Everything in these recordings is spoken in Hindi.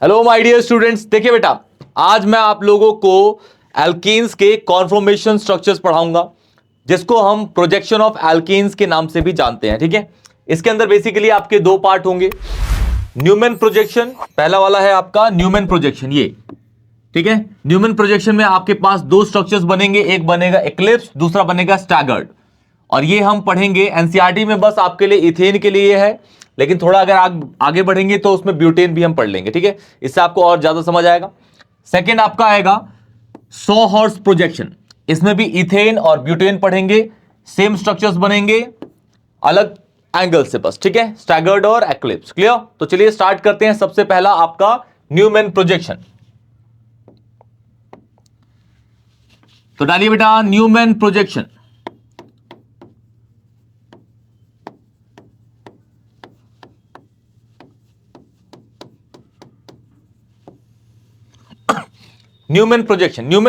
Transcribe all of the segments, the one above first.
हेलो माय डियर स्टूडेंट्स, देखिए बेटा, आज मैं आप लोगों को एल्कीन्स के कॉन्फॉर्मेशन स्ट्रक्चर्स पढ़ाऊंगा, जिसको हम प्रोजेक्शन ऑफ एल्कीन्स के नाम से भी जानते हैं। ठीक है, इसके अंदर बेसिकली आपके दो पार्ट होंगे। न्यूमैन प्रोजेक्शन पहला वाला है आपका न्यूमैन प्रोजेक्शन, ये ठीक है। न्यूमैन प्रोजेक्शन में आपके पास दो स्ट्रक्चर्स बनेंगे, एक बनेगा एक्लिप्स, दूसरा बनेगा स्टैगर्ड। और ये हम पढ़ेंगे एनसीईआरटी में, बस आपके लिए इथेन के लिए है, लेकिन थोड़ा अगर आगे बढ़ेंगे तो उसमें ब्यूटेन भी हम पढ़ लेंगे। ठीक है, इससे आपको और ज्यादा समझ आएगा। सेकंड आपका आएगा सॉ हॉर्स प्रोजेक्शन, इसमें भी इथेन और ब्यूटेन पढ़ेंगे, सेम स्ट्रक्चर्स बनेंगे अलग एंगल से बस। ठीक है, स्टैगर्ड और एक्लिप्स, क्लियर। तो चलिए स्टार्ट करते हैं। सबसे पहला आपका न्यूमैन प्रोजेक्शन, तो डालिए बेटा न्यूमैन प्रोजेक्शन। न्यूमैन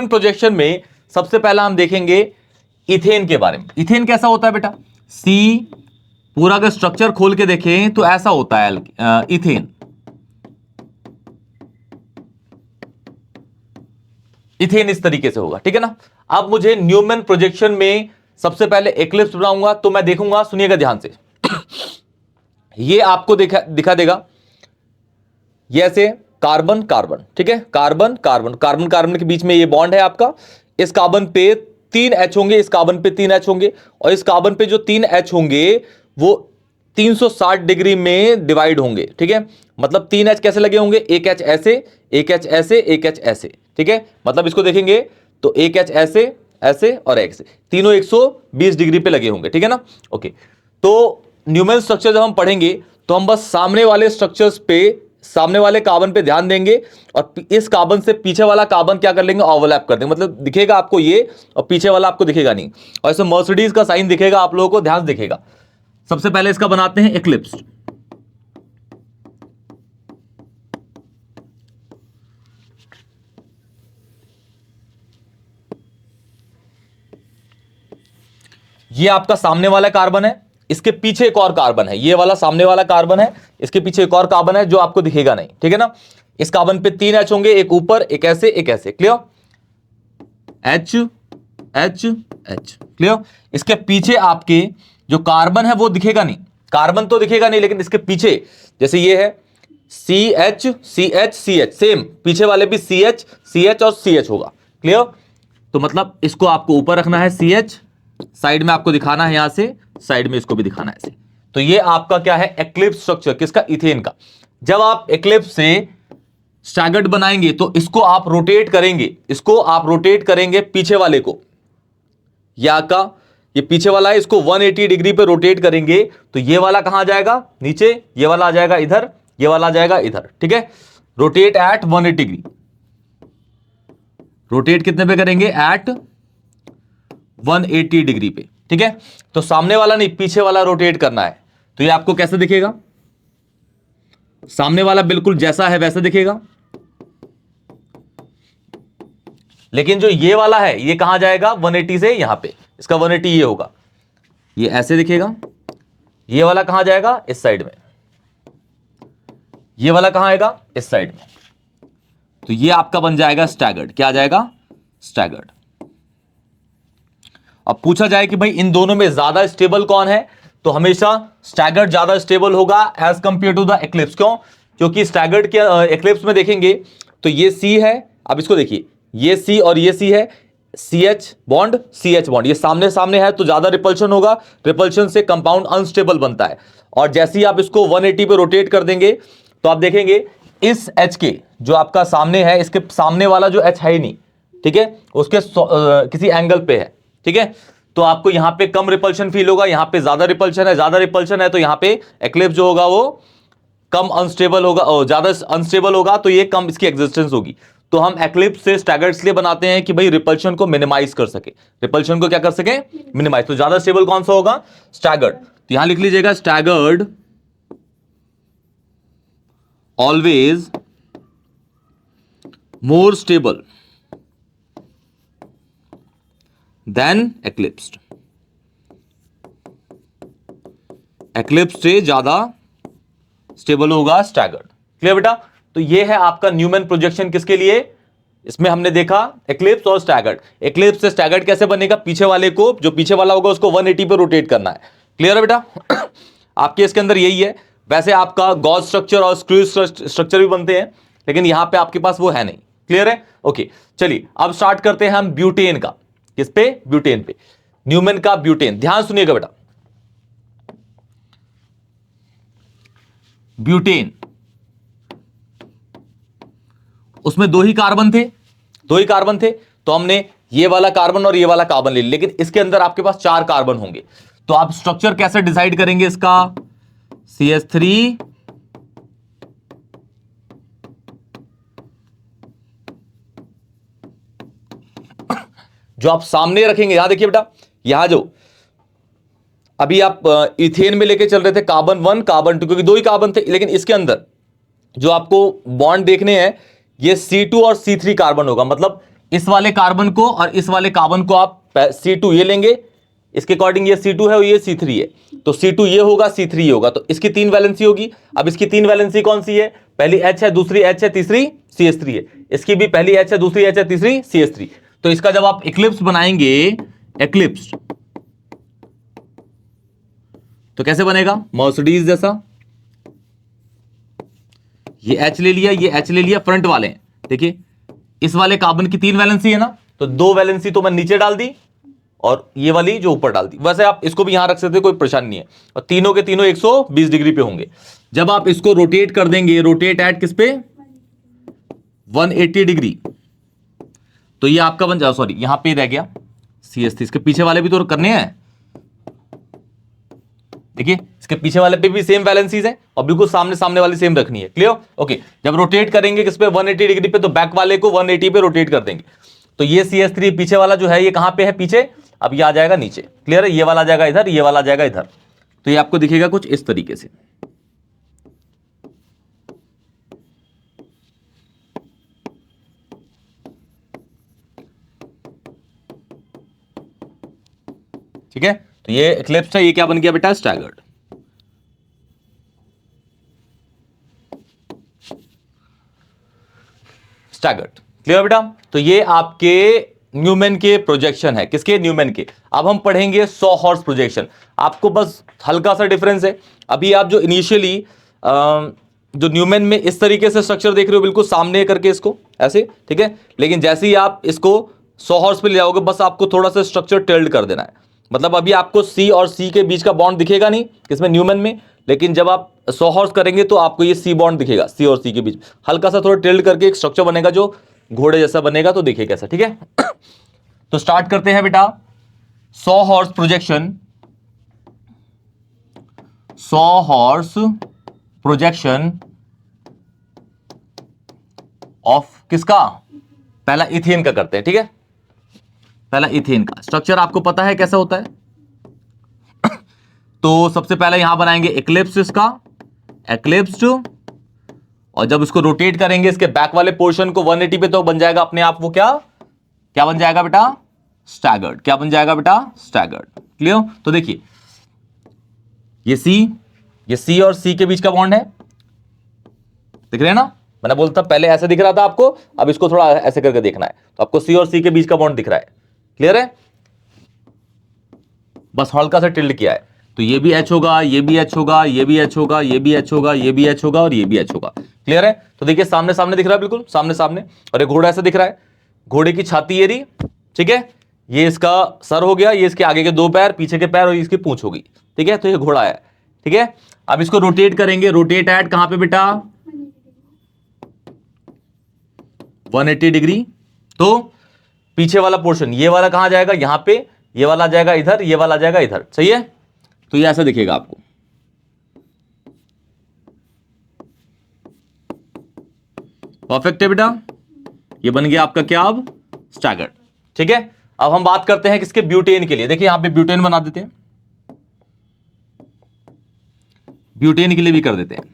प्रोजेक्शन में सबसे पहला हम देखेंगे इथेन के बारे में। इथेन कैसा होता है बेटा, सी पूरा अगर स्ट्रक्चर खोल के देखें तो ऐसा होता है इथेन। इथेन इस तरीके से होगा, ठीक है ना। अब मुझे न्यूमैन प्रोजेक्शन में सबसे पहले एक्लिप्स बनाऊंगा, तो मैं देखूंगा, सुनिएगा ध्यान से, ये आपको दिखा देगा ये ऐसे कार्बन कार्बन, ठीक है, कार्बन कार्बन कार्बन कार्बन के बीच में ये बॉन्ड है आपका। इस कार्बन पे 3 H होंगे, इस कार्बन पे 3 H होंगे, और इस कार्बन पे जो 3 H होंगे वो 360 डिग्री में डिवाइड होंगे। ठीक है, मतलब 3 H कैसे लगे होंगे, एक H ऐसे, एक H ऐसे, एक H ऐसे। ठीक है, मतलब इसको देखेंगे तो एक H ऐसे, ऐसे और ऐसे, तीनों 120 डिग्री पे लगे होंगे। ठीक है ना। ओके, तो न्यूमैन स्ट्रक्चर जब हम पढ़ेंगे तो हम बस सामने वाले स्ट्रक्चर्स पे, सामने वाले कार्बन पे ध्यान देंगे, और इस कार्बन से पीछे वाला कार्बन क्या कर लेंगे, ओवरलैप कर देंगे। मतलब दिखेगा आपको ये, और पीछे वाला आपको दिखेगा नहीं, और इसमें मर्सिडीज का साइन दिखेगा आप लोगों को, ध्यान दिखेगा। सबसे पहले इसका बनाते हैं एक्लिप्स। ये आपका सामने वाला कार्बन है, इसके पीछे एक और कार्बन है, ये वाला सामने वाला कार्बन है, इसके पीछे एक और कार्बन है जो आपको दिखेगा नहीं। ठीक है ना। इस कार्बन पे 3 H होंगे, एक ऊपर, एक ऐसे, एक ऐसे, clear. H H H, clear. इसके पीछे आपके जो कार्बन है वो दिखेगा नहीं, कार्बन तो दिखेगा नहीं, लेकिन इसके पीछे जैसे ये है CH CH CH, सेम पीछे वाले भी CH CH और CH होगा, क्लियर। तो मतलब इसको आपको ऊपर रखना है CH, साइड में आपको दिखाना है, यहां से साइड में इसको भी दिखाना है ऐसे। तो ये आपका क्या है, एक्लिप्स स्ट्रक्चर, किसका, इथेन का। जब आप एक्लिप्स से स्टैगर्ड बनाएंगे तो इसको आप रोटेट करेंगे, इसको आप रोटेट करेंगे पीछे वाले को, या का ये पीछे वाला है, इसको 180 डिग्री पे रोटेट करेंगे, तो ये वाला कहां जाएगा, नीचे, ये वाला आ जाएगा इधर, ये वाला आ जाएगा इधर। ठीक है, रोटेट एट 180 डिग्री, रोटेट कितने पे करेंगे, एट 180 डिग्री पे। ठीक है, तो सामने वाला नहीं, पीछे वाला रोटेट करना है। तो ये आपको कैसे दिखेगा, सामने वाला बिल्कुल जैसा है वैसा दिखेगा, लेकिन जो ये वाला है ये कहां जाएगा, 180 से यहां पे, इसका 180 ये होगा, ये ऐसे दिखेगा। ये वाला कहां जाएगा, इस साइड में, ये वाला कहां आएगा, इस साइड में। तो ये आपका बन जाएगा स्टैगर्ड, क्या आ जाएगा, स्टैगर्ड। अब पूछा जाए कि भाई इन दोनों में ज्यादा स्टेबल कौन है, तो हमेशा स्टैगर्ड ज्यादा स्टेबल होगा as compare to the eclipse. क्यों, क्योंकि स्टैगर्ड के एक्लिप्स में देखेंगे तो ये C है, अब इसको देखिए, ये C और ये C है, CH बॉन्ड CH बॉन्ड, ये सामने सामने है तो ज्यादा रिपल्शन होगा, रिपल्शन से कंपाउंड अनस्टेबल बनता है। और जैसे ही आप इसको 180 पे रोटेट कर देंगे तो आप देखेंगे इस H के जो आपका सामने है, इसके सामने वाला जो H है ही नहीं, ठीक है, उसके किसी एंगल पे है। ठीक है, तो आपको यहां पे कम रिपल्शन फील होगा, यहां पे ज्यादा रिपल्शन है, ज्यादा रिपल्शन है तो यहां पे एक्लिप्स जो होगा वो कम अनस्टेबल होगा, ज्यादा अनस्टेबल होगा, तो ये कम इसकी एग्जिस्टेंस होगी। तो हम एक्लिप्स से स्टैगर्ड इसलिए बनाते हैं कि भाई रिपल्शन को मिनिमाइज कर सके, रिपल्शन को क्या कर सके, मिनिमाइज। तो ज्यादा स्टेबल कौन सा होगा, स्टैगर्ड। तो यहां लिख लीजिएगा staggered always more stable than eclipsed, eclipse से ज्यादा स्टेबल होगा स्टैगर्ड। क्लियर बेटा। तो ये है आपका न्यूमैन प्रोजेक्शन किसके लिए, इसमें हमने देखा एक्लिप्स और स्टैगर्ड। एक्लिप्स से स्टैगर्ड कैसे बनेगा, पीछे वाले को, जो पीछे वाला होगा उसको 180 पे रोटेट करना है। क्लियर है बेटा? आपके इसके अंदर यही है। वैसे आपका गॉस स्ट्रक्चर और स्क्रू स्ट्रक्चर भी बनते हैं, लेकिन यहां पे आपके पास वो है नहीं। क्लियर है? ओके, चलिए अब स्टार्ट करते हैं हम ब्यूटेन का। किस पे? ब्यूटेन पे। न्यूमैन का ब्यूटेन, ध्यान सुनिएगा बेटा। ब्यूटेन, उसमें दो ही कार्बन थे, तो हमने ये वाला कार्बन और ये वाला कार्बन ले लिया, लेकिन इसके अंदर आपके पास 4 कार्बन होंगे। तो आप स्ट्रक्चर कैसे डिसाइड करेंगे इसका? CH3 जो आप सामने रखेंगे, यहां देखिए बेटा, यहां जो अभी आप इथेन में लेके चल रहे थे कार्बन 1 कार्बन 2, क्योंकि 2 ही कार्बन थे, लेकिन इसके अंदर जो आपको बॉन्ड देखने हैं ये C2 और C3 कार्बन होगा। मतलब इस वाले कार्बन को और इस वाले कार्बन को आप C2 ये लेंगे, इसके अकॉर्डिंग ये C2 है और ये C3 है, तो C2 ये होगा, C3 ये होगा, तो इसकी 3 वैलेंसी होगी। अब इसकी 3 वैलेंसी कौन सी है? पहली H है, दूसरी H है, तीसरी CH3 है। इसकी भी पहली H है, दूसरी H है, तीसरी CH3। तो इसका जब आप इक्लिप्स बनाएंगे, इक्लिप्स, तो कैसे बनेगा? मर्सिडीज जैसा। ये H ले लिया, ये H ले लिया, फ्रंट वाले हैं। देखिए इस वाले कार्बन की 3 वैलेंसी है ना, तो 2 वैलेंसी तो मैं नीचे डाल दी और ये वाली जो ऊपर डाल दी। वैसे आप इसको भी यहां रख सकते, कोई परेशानी नहीं है। और तीनों के तीनों 120 डिग्री पे होंगे। जब आप इसको रोटेट कर देंगे, रोटेट एट किस पे? 180 डिग्री, तो ये आपका बन जाए, सॉरी यहां पे रह गया CH3। इसके पीछे वाले भी तो करने हैं। देखिए इसके पीछे वाले पे भी सेम वैलेंसीज है और बिल्कुल सामने सामने वाली सेम रखनी है। क्लियर? ओके, जब रोटेट करेंगे किस पे? 180 डिग्री पे, तो बैक वाले को 180 पे रोटेट कर देंगे। तो ये CH3 पीछे वाला जो है ये कहां पे है? पीछे। अब ये आ जाएगा नीचे। क्लियर है? ये वाला आ जाएगा इधर, ये वाला आ जाएगा इधर। तो ये आपको दिखेगा कुछ इस तरीके से। ठीक है, तो ये इक्लिप्स है, ये क्या बन गया बेटा? स्टैगर्ड। स्टैगर्ड। क्लियर बेटा? तो ये आपके न्यूमैन के प्रोजेक्शन है। किसके? न्यूमैन के। अब हम पढ़ेंगे 100 हॉर्स प्रोजेक्शन। आपको बस हल्का सा डिफरेंस है। अभी आप जो इनिशियली जो न्यूमैन में इस तरीके से स्ट्रक्चर देख रहे हो, बिल्कुल सामने करके इसको ऐसे, ठीक है, लेकिन जैसे ही आप इसको 100 हॉर्स पे ले जाओगे, बस आपको थोड़ा सा स्ट्रक्चर टिल्ड कर देना है। मतलब अभी आपको C और C के बीच का बॉन्ड दिखेगा नहीं किसमें? न्यूमैन में। लेकिन जब आप 100 हॉर्स करेंगे तो आपको ये C बॉन्ड दिखेगा, C और C के बीच हल्का सा थोड़ा टिल्ड करके एक स्ट्रक्चर बनेगा जो घोड़े जैसा बनेगा। तो देखिए कैसा, ठीक है। तो स्टार्ट करते हैं बेटा। 100 horse projection, 100 horse projection of किसका? पहला इथेन का करते हैं, ठीक है। पहला इथेन का स्ट्रक्चर आपको पता है कैसा होता है। तो सबसे पहले यहां बनाएंगे इक्लिप्स इसका, इक्लिप्स्ड, और जब इसको रोटेट करेंगे इसके बैक वाले पोर्शन को 180 पे, तो बन जाएगा अपने आप वो क्या क्या बन जाएगा बेटा? स्टैगर्ड। क्या बन जाएगा बेटा? स्टैगर्ड। क्लियर? तो देखिए ये C और C के बीच का बॉन्ड है, दिख रहे हैं ना। मैंने बोलता पहले ऐसे दिख रहा था आपको, अब इसको थोड़ा ऐसे करके देखना है, तो आपको C और C के बीच का बॉन्ड दिख रहा है। क्लियर है? बस हल्का सा टिल्ड किया है, तो ये भी H होगा, ये भी H होगा, ये भी H होगा, ये भी H होगा, ये भी H होगा और ये भी H होगा। क्लियर है? तो देखिए सामने सामने दिख रहा है, बिल्कुल सामने सामने। और ये घोड़ा ऐसा दिख रहा है, घोड़े की छाती ये रही, ठीक है, ये इसका सर हो गया, ये इसके आगे के 2 पैर, पीछे के पैर और इसकी पूंछ होगी। ठीक है, तो ये घोड़ा है। ठीक है, अब इसको रोटेट करेंगे, रोटेट एट कहां पे बेटा? 180 डिग्री। तो पीछे वाला पोर्शन ये वाला कहां जाएगा? यहां पे। ये वाला जाएगा इधर, ये वाला जाएगा इधर। सही है? तो ये ऐसा दिखेगा आपको। परफेक्ट है बेटा, ये बन गया आपका क्या? अब स्टैगर्ड। ठीक है, अब हम बात करते हैं किसके? ब्यूटेन के लिए। देखिए यहां पे ब्यूटेन बना देते हैं, ब्यूटेन के लिए भी कर देते हैं।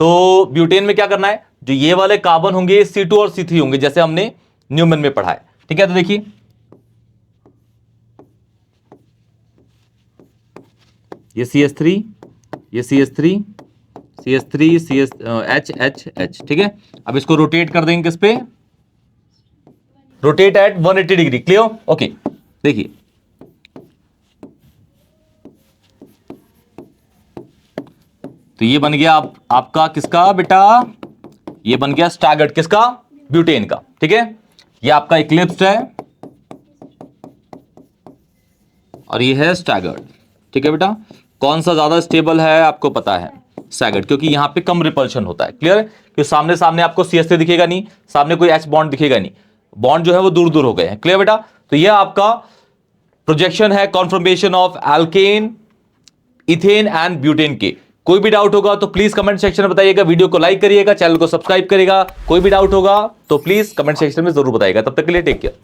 तो ब्यूटेन में क्या करना है? जो ये वाले कार्बन होंगे C2 और C3 होंगे, जैसे हमने न्यूमैन में पढ़ा है। ठीक है, तो देखिए ये CH3, ये CH3, CH3 CH ठीक है। अब इसको रोटेट कर देंगे किस पे, rotate eight 180 degree. Clear? Okay, देखिए तो ये बन गया आपका किसका बेटा, ये बन गया स्टैगर्ड किसका, ब्यूटेन का। ठीक है, ये आपका इक्लिप्स्ड है और ये है स्टैगर्ड। ठीक है बेटा, कौन सा ज्यादा स्टेबल है आपको पता है, स्टैगर्ड, क्योंकि यहां पे कम रिपल्शन होता है। क्लियर? क्योंकि सामने सामने आपको CH3 दिखेगा नहीं, सामने कोई H बॉन्ड दिखेगा नहीं, बॉन्ड जो है वो दूर दूर हो गए हैं। क्लियर बेटा? तो यह आपका प्रोजेक्शन है conformation of alkene, ethane and butane के। कोई भी डाउट होगा तो प्लीज कमेंट सेक्शन में बताइएगा, वीडियो को लाइक करिएगा, चैनल को सब्सक्राइब करिएगा। कोई भी डाउट होगा तो प्लीज कमेंट सेक्शन में जरूर बताइएगा। तब तक के लिए टेक केयर।